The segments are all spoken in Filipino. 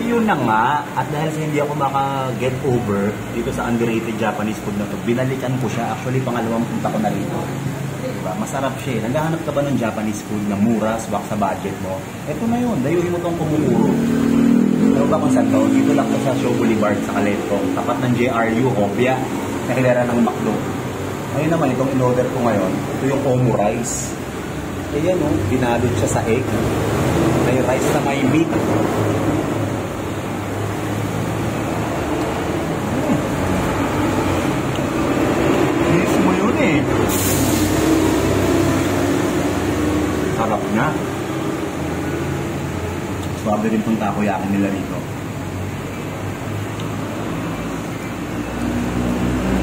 Yun na nga, at dahil sa hindi ako maka-get over dito sa underrated Japanese food na to, binalikan ko siya. Actually, pangalawang punta ko na rito. Diba? Masarap siya eh. Naghahanap ka ba ng Japanese food na mura, swak sa budget mo? Ito na yun, dayuhin mo tong Kumukuro. Pero ba kung saan to? Dito lang to sa Show Boulevard sa Calentong. Tapat ng JRU, Hopia, nakilera ng McDo. Ayun naman, itong in-order ko ngayon, ito yung Omu Rice. Ayan o, binalot siya sa egg. May rice na may meat. Mo yun eh. Sarap na. Swabe rin pong takoyaki nila rito.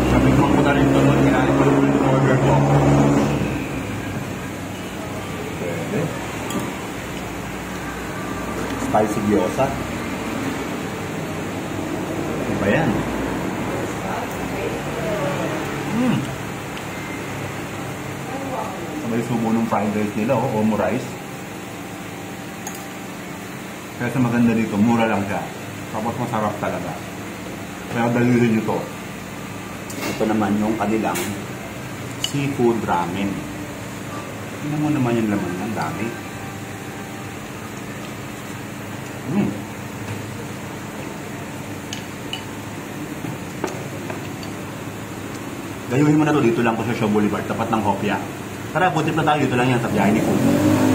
Sabi ko na rin ito nung kinain ko yung order ko. Pwede. Spicy gyoza. Ano ba yan? May subo ng fried rice nila, Omu rice. Kaya sa maganda dito, mura lang siya. Tapos masarap talaga. Kaya dalhin nyo to. Ito naman yung kanilang seafood ramen. Tingnan mo naman yung laman, ang dami. Gayuhin mo na to, dito lang ko sa Show Boulevard, tapat ng Hopia. Tara, putip na tayo, dito lang yan sa biyahe ni Food.